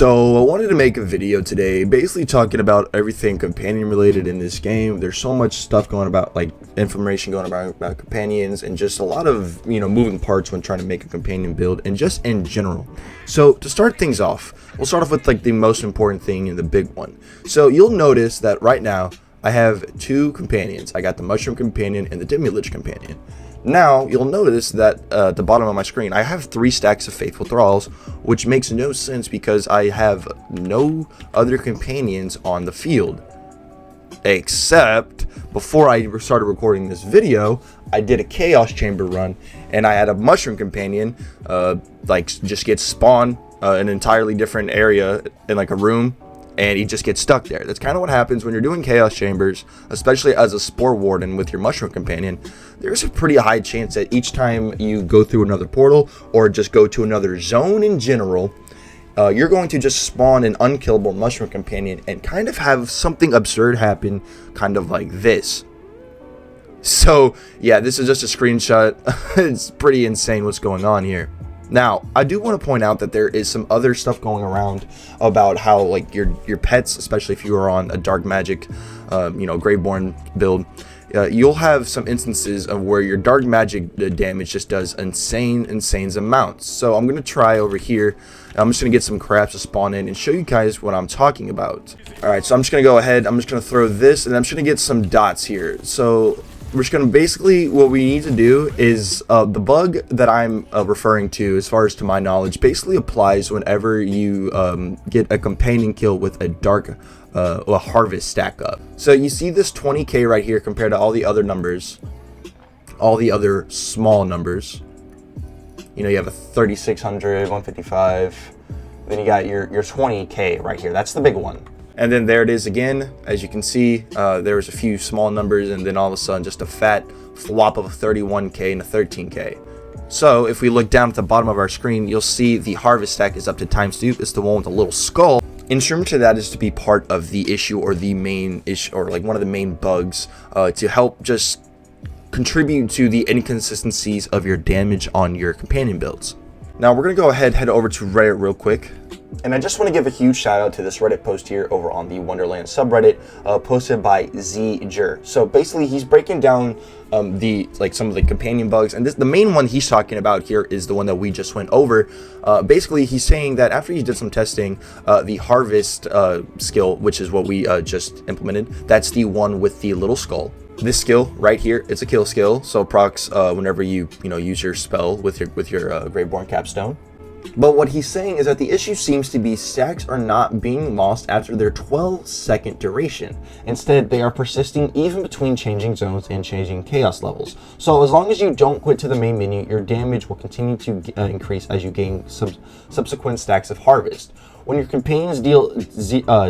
So I wanted to make a video today basically talking about everything companion related in this game. There's so much stuff going about, like information going about companions, and just a lot of moving parts when trying to make a companion build and just in general. So to start things off, we'll start off with like the most important thing and the big one. So you'll notice that right now I have two companions. I got the Mushroom Companion and the Demi-Lich Companion. Now, you'll notice that at the bottom of my screen, I have 3 stacks of Faithful Thralls, which makes no sense because I have no other companions on the field. Except, before I started recording this video, I did a Chaos Chamber run, and I had a Mushroom Companion, just get spawned an entirely different area in like a room, and he just gets stuck there. That's kind of what happens when you're doing Chaos Chambers, especially as a Spore Warden with your Mushroom Companion. There's a pretty high chance that each time you go through another portal, or just go to another zone in general, you're going to just spawn an unkillable Mushroom Companion and kind of have something absurd happen, kind of like this. So, yeah, this is just a screenshot. It's pretty insane what's going on here. Now, I do want to point out that there is some other stuff going around about how, like, your pets, especially if you are on a dark magic, Graveborn build, you'll have some instances of where your dark magic damage just does insane amounts. So I'm going to try over here. I'm just going to get some crabs to spawn in and show you guys what I'm talking about. Alright, so I'm just going to go ahead. I'm just going to throw this, and I'm just going to get some dots here. So we're just going to basically, what we need to do is, the bug that I'm referring to, as far as to my knowledge, basically applies whenever you get a companion kill with a dark a harvest stack up. So you see this 20k right here compared to all the other numbers, all the other small numbers. You have a 3600, 155, then you got your 20k right here. That's the big one. And then there it is again. As you can see, there's a few small numbers, and then all of a sudden just a fat flop of a 31k and a 13k. So if we look down at the bottom of our screen, you'll see the harvest stack is up to ×2. It's the one with the little skull. Instrument to that is to be part of the issue, or the main issue, or like one of the main bugs, to help just contribute to the inconsistencies of your damage on your companion builds. Now we're gonna head over to Reddit real quick. And I just want to give a huge shout out to this Reddit post here over on the Wonderlands subreddit, posted by ZJer. So basically, he's breaking down some of the companion bugs, and the main one he's talking about here is the one that we just went over. Basically, he's saying that after he did some testing, the harvest skill, which is what we just implemented, that's the one with the little skull. This skill right here, it's a kill skill, so procs whenever you use your spell with your Graveborn Capstone. But what he's saying is that the issue seems to be stacks are not being lost after their 12-second duration. Instead, they are persisting even between changing zones and changing chaos levels. So as long as you don't quit to the main menu, your damage will continue to increase as you gain subsequent stacks of harvest. When your companions deal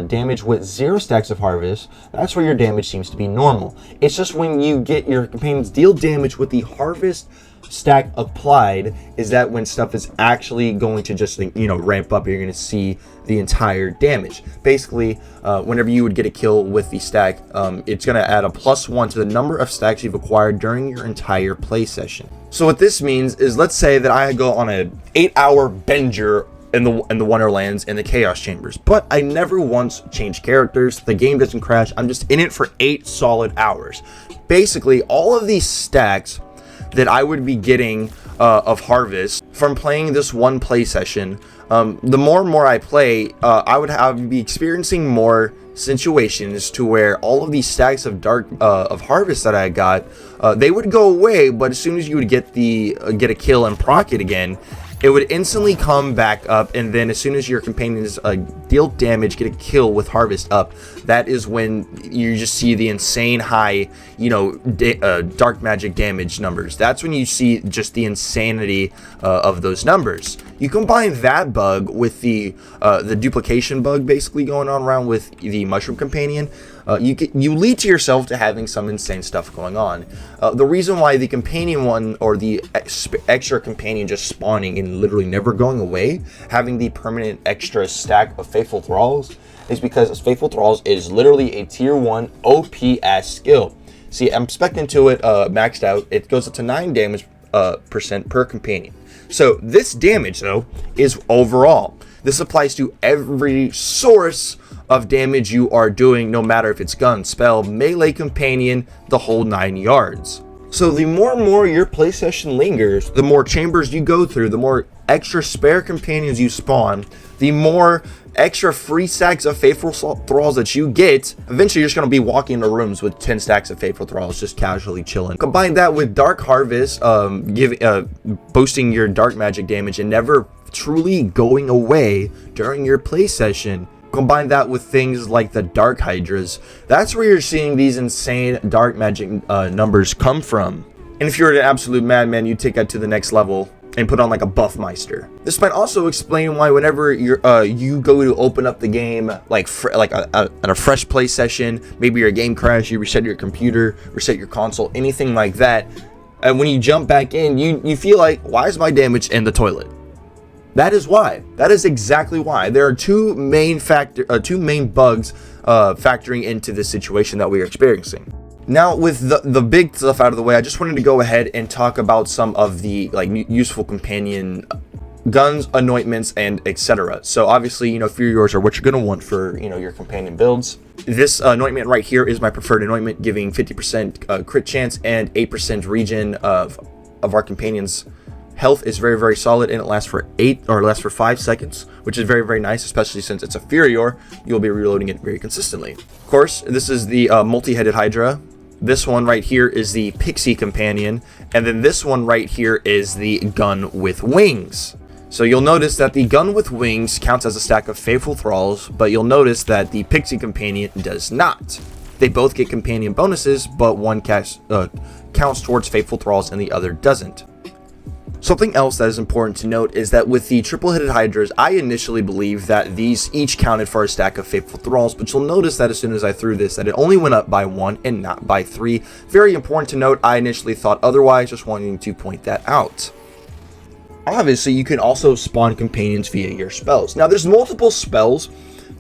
damage with 0 stacks of harvest, that's where your damage seems to be normal. It's just when you get your companions deal damage with the harvest stack applied, is that when stuff is actually going to just ramp up. You're going to see the entire damage. Basically, whenever you would get a kill with the stack, it's going to add a +1 to the number of stacks you've acquired during your entire play session. So what this means is, let's say that I go on an 8-hour binger in the Wonderlands and the Chaos Chambers, but I never once change characters. The game doesn't crash. I'm just in it for 8 solid hours. Basically, all of these stacks that I would be getting of harvest from playing this one play session, the more and more I play, I would be experiencing more situations to where all of these stacks of harvest that I got, they would go away, but as soon as you would get a kill and proc it again, it would instantly come back up, and then as soon as your companions deal damage, get a kill with harvest up, that is when you just see the insane high, dark magic damage numbers. That's when you see just the insanity of those numbers. You combine that bug with the duplication bug basically going on around with the Mushroom Companion, you lead to yourself to having some insane stuff going on. The reason why the companion one, or the extra companion just spawning and literally never going away, having the permanent extra stack of Faithful Thralls, is because Faithful Thralls is literally a tier 1 OP ass skill. See, I'm spec'ing to it maxed out. It goes up to 9 damage % per companion. So this damage though is overall. This applies to every source of damage you are doing, no matter if it's gun, spell, melee, companion, the whole 9 yards. So the more and more your play session lingers, the more chambers you go through, the more extra spare companions you spawn, the more extra free stacks of Faithful Thralls that you get. Eventually you're just going to be walking into rooms with 10 stacks of Faithful Thralls just casually chilling. Combine that with Dark Harvest, boosting your dark magic damage and never truly going away during your play session. Combine that with things like the Dark Hydras. That's where you're seeing these insane dark magic numbers come from. And if you're an absolute madman, you take that to the next level and put on like a Buffmeister. This might also explain why whenever you go to open up the game, like at a fresh play session, maybe your game crashed, you reset your computer, reset your console, anything like that, and when you jump back in, you feel like, why is my damage in the toilet? That is why. That is exactly why. There are two main bugs factoring into this situation that we are experiencing. Now, with the big stuff out of the way, I just wanted to go ahead and talk about some of the useful companion guns, anointments, and etc. So obviously, Fear Yours are what you're gonna want for your companion builds. This anointment right here is my preferred anointment, giving 50% crit chance and 8% regen of our companions. Health is very, very solid, and it lasts for 5 seconds, which is very, very nice, especially since it's a Furior. You'll be reloading it very consistently. Of course, this is the multi-headed Hydra. This one right here is the Pixie Companion, and then this one right here is the Gun with Wings. So you'll notice that the Gun with Wings counts as a stack of Faithful Thralls, but you'll notice that the Pixie Companion does not. They both get companion bonuses, but one counts towards Faithful Thralls and the other doesn't. Something else that is important to note is that with the triple-headed Hydras, I initially believed that these each counted for a stack of Faithful Thralls, but you'll notice that as soon as I threw this, that it only went up by 1 and not by 3. Very important to note, I initially thought otherwise, just wanting to point that out. Obviously, you can also spawn companions via your spells. Now, there's multiple spells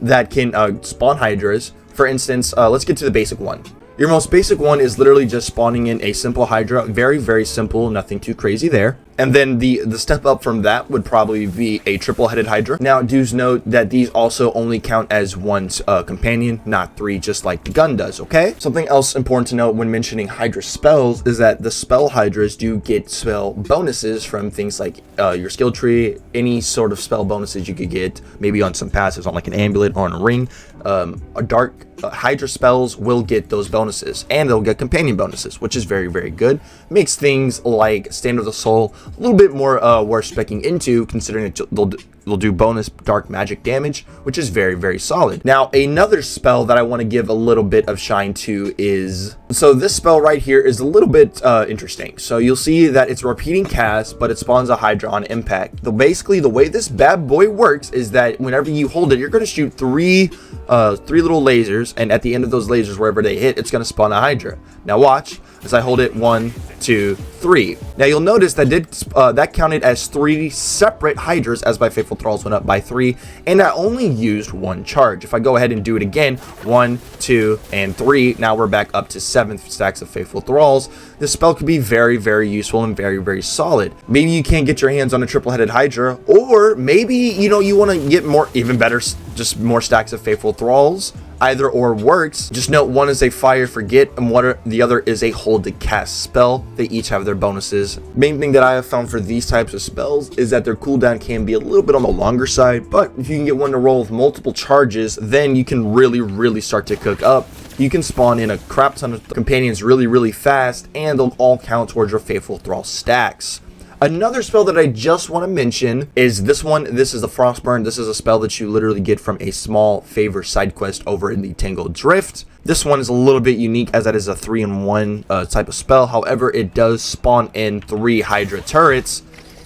that can spawn Hydras. For instance, let's get to the basic one. Your most basic one is literally just spawning in a simple Hydra. Very, very simple, nothing too crazy there. And then the step up from that would probably be a triple-headed Hydra. Now, do note that these also only count as one companion, not 3, just like the gun does, okay? Something else important to note when mentioning Hydra spells is that the spell Hydras do get spell bonuses from things like your skill tree, any sort of spell bonuses you could get, maybe on some passives on like an amulet or on a ring. A dark Hydra spells will get those bonuses, and they'll get companion bonuses, which is very, very good. Makes things like Stand of the Soul a little bit more worth specking into, considering they'll do bonus dark magic damage, which is very, very solid. Now, another spell that I want to give a little bit of shine to is, so this spell right here is a little bit interesting. So you'll see that it's a repeating cast, but it spawns a Hydra on impact. Basically, the way this bad boy works is that whenever you hold it, you're going to shoot three little lasers, and at the end of those lasers, wherever they hit, it's going to spawn a Hydra. Now watch as I hold it, 1, 2, 3. Now you'll notice that that counted as 3 separate Hydras, as my Faithful Thralls went up by 3, and I only used 1 charge. If I go ahead and do it again, 1, 2, and 3, now we're back up to 7 stacks of Faithful Thralls. This spell could be very, very useful and very, very solid. Maybe you can't get your hands on a triple-headed Hydra, or maybe you want to get even better, just more stacks of Faithful Thralls. Either or works. Just note, one is a fire forget and the other is a hold to cast spell. They each have their bonuses. Main thing that I have found for these types of spells is that their cooldown can be a little bit on the longer side, but if you can get one to roll with multiple charges, then you can really, really start to cook up. You can spawn in a crap ton of companions really, really fast, and they'll all count towards your Faithful Thrall stacks. Another spell that I just want to mention is this one. This is the Frostburn. This is a spell that you literally get from a small favor side quest over in the Tangled Drift. This one is a little bit unique as that is a 3-in-1 type of spell. However, it does spawn in 3 Hydra turrets,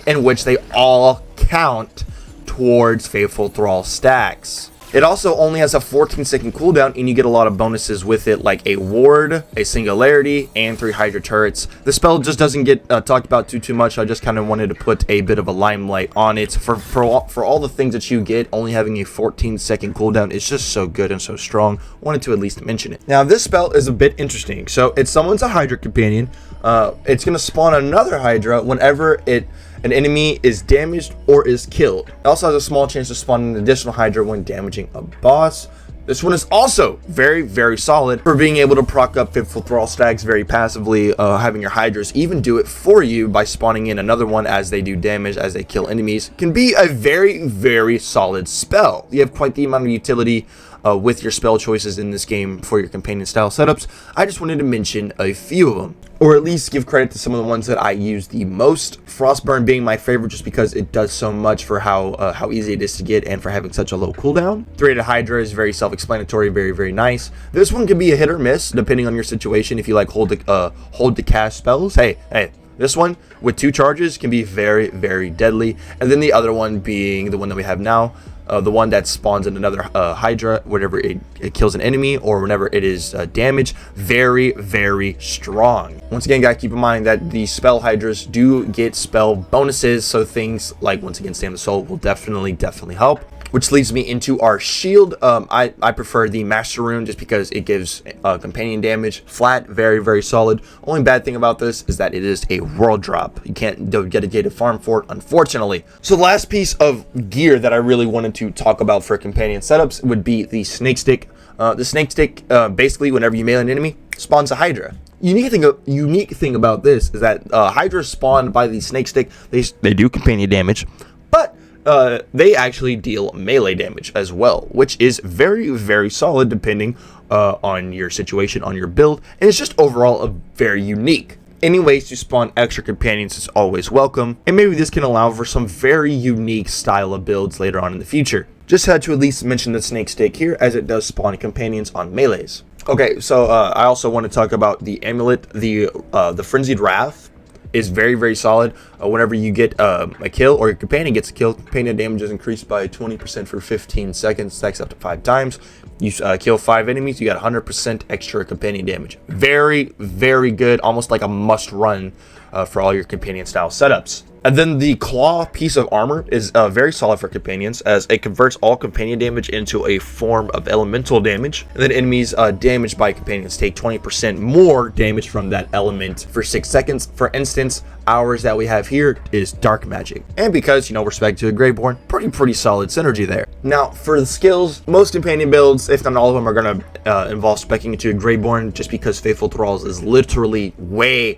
in which they all count towards Faithful Thrall stacks. It also only has a 14-second cooldown, and you get a lot of bonuses with it, like a ward, a singularity, and 3 Hydra turrets. The spell just doesn't get talked about too much. I just kind of wanted to put a bit of a limelight on it. For all the things that you get, only having a 14-second cooldown is just so good and so strong. Wanted to at least mention it. Now, this spell is a bit interesting. So it summons a Hydra companion. It's going to spawn another Hydra whenever it an enemy is damaged or is killed. It also has a small chance to spawn an additional Hydra when damaging a boss. This one is also very, very solid for being able to proc up Fitful Thrall stacks very passively, having your Hydras even do it for you by spawning in another one as they do damage, as they kill enemies, can be a very, very solid spell. You have quite the amount of utility with your spell choices in this game for your companion style setups. I just wanted to mention a few of them, or at least give credit to some of the ones that I use the most. Frostburn being my favorite just because it does so much for how easy it is to get and for having such a low cooldown. 3-headed Hydra is very self-explanatory, very, very nice. This one can be a hit or miss depending on your situation. If you like hold to cast spells, hey, this one with 2 charges can be very, very deadly. And then the other one being the one that we have now, the one that spawns in another Hydra whenever it kills an enemy or whenever it is damaged. Very, very strong. Once again, guys, keep in mind that the spell Hydras do get spell bonuses, so things like, once again, Stand the Soul will definitely help. Which leads me into our shield. I prefer the Master Rune just because it gives companion damage. Flat, very, very solid. Only bad thing about this is that it is a world drop. You can't do a dedicated farm for it, unfortunately. So the last piece of gear that I really wanted to talk about for companion setups would be the Snake Stick. The Snake Stick, basically, whenever you melee an enemy, spawns a Hydra. Unique thing about this is that Hydra spawned by the Snake Stick, they do companion damage, but they actually deal melee damage as well, which is very, very solid depending on your situation, on your build, and it's just overall very unique. Any ways to spawn extra companions is always welcome, and maybe this can allow for some very unique style of builds later on in the future. Just had to at least mention the Snake Stick here, as it does spawn companions on melees. Okay, so I also want to talk about the amulet, the Frenzied Wrath. Is very, very solid. Whenever you get a kill or your companion gets a kill, companion damage is increased by 20% for 15 seconds, stacks up to 5 times. You kill 5 enemies, you got 100% extra companion damage. Very, very good, almost like a must run for all your companion style setups. And then the claw piece of armor is very solid for companions, as it converts all companion damage into a form of elemental damage. And then enemies damaged by companions take 20% more damage from that element for 6 seconds. For instance, ours that we have here is dark magic. And because, respect to a Greyborn, pretty solid synergy there. Now, for the skills, most companion builds, if not all of them, are going to involve speccing into a Greyborn, just because Faithful Thralls is literally way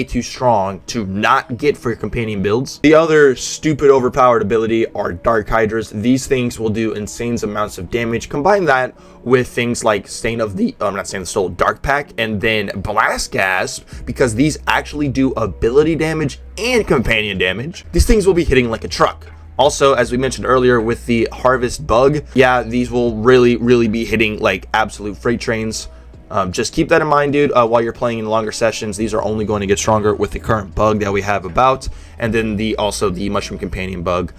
too strong to not get for your companion builds. The other stupid overpowered ability are Dark Hydras. These things will do insane amounts of damage. Combine that with things like Stain of the Soul, Dark Pack, and then Blast Gasp, because these actually do ability damage and companion damage. These things will be hitting like a truck. Also, as we mentioned earlier with the Harvest Bug, yeah, these will really be hitting like absolute freight trains. Just keep that in mind, dude, while you're playing in longer sessions. These are only going to get stronger with the current bug that we have about, and then also the Mushroom Companion bug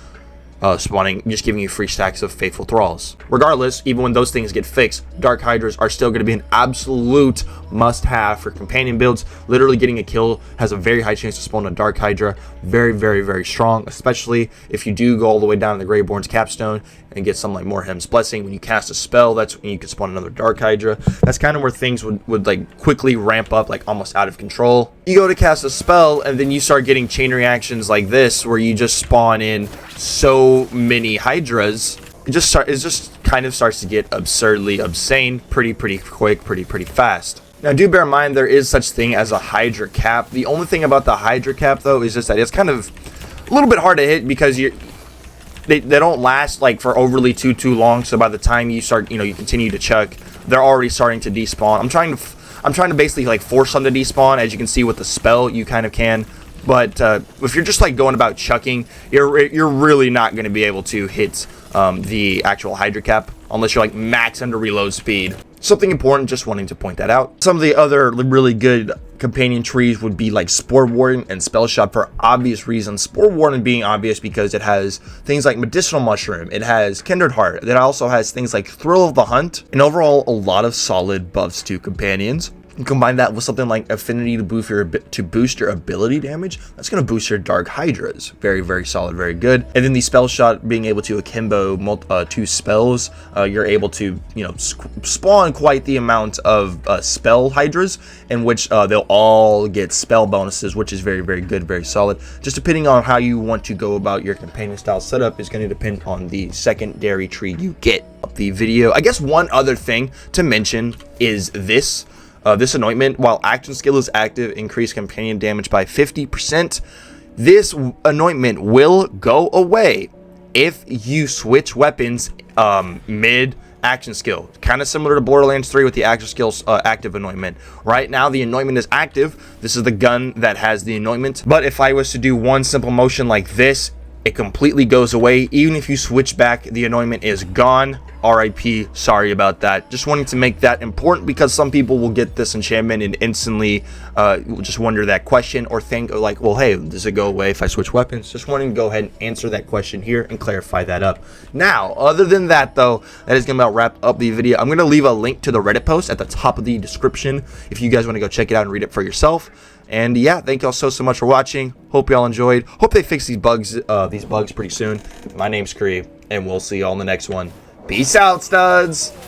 spawning, just giving you free stacks of Faithful Thralls. Regardless, even when those things get fixed, Dark Hydras are still going to be an absolute must-have for companion builds. Literally getting a kill has a very high chance to spawn a Dark Hydra. Very strong, especially if you do go all the way down to the Greyborn's Capstone and get something like Morhem's Blessing. When you cast a spell, that's when you can spawn another Dark Hydra. That's kind of where things would like quickly ramp up, like almost out of control. You go to cast a spell, and then you start getting chain reactions like this, where you just spawn in so many Hydras. It just kind of starts to get absurdly obscene pretty quick, pretty fast. Now, do bear in mind there is such thing as a Hydra cap. The only thing about the Hydra cap, though, is just that it's kind of a little bit hard to hit because they don't last like for overly too long. So by the time you start, you continue to chuck, they're already starting to despawn. I'm trying to basically like force them to despawn. As you can see with the spell, you kind of can. But if you're just like going about chucking, you're really not going to be able to hit the actual Hydra cap unless you're like max under reload speed. Something important, just wanting to point that out. Some of the other really good companion trees would be like Spore Warden and Spell Shot for obvious reasons. Spore Warden being obvious because it has things like Medicinal Mushroom, it has Kindred Heart, it also has things like Thrill of the Hunt, and overall a lot of solid buffs to companions. And combine that with something like affinity to boost your ability damage. That's going to boost your Dark Hydras. Very, very solid, very good. And then the spell shot, being able to akimbo 2 spells, you're able to, you know, spawn quite the amount of spell Hydras, in which they'll all get spell bonuses, which is very, very good, very solid. Just depending on how you want to go about your companion style setup is going to depend on the secondary tree you get. The video, I guess one other thing to mention is this. This anointment, while action skill is active, increase companion damage by 50%. This anointment will go away if you switch weapons mid action skill. Kind of similar to Borderlands 3 with the action skills active anointment. Right now the anointment is active. This is the gun that has the anointment. But if I was to do one simple motion like this, it completely goes away. Even if you switch back, the anointment is gone. RIP, sorry about that. Just wanting to make that important because some people will get this enchantment and instantly just wonder that question or think like, well, hey, does it go away if I switch weapons? Just wanting to go ahead and answer that question here and clarify that up. Now, other than that though, that is gonna wrap up the video. I'm gonna leave a link to the Reddit post at the top of the description if you guys want to go check it out and read it for yourself. And yeah, thank y'all so much for watching. Hope y'all enjoyed. Hope they fix these bugs pretty soon. My name's Kree, and we'll see y'all in the next one. Peace out, studs.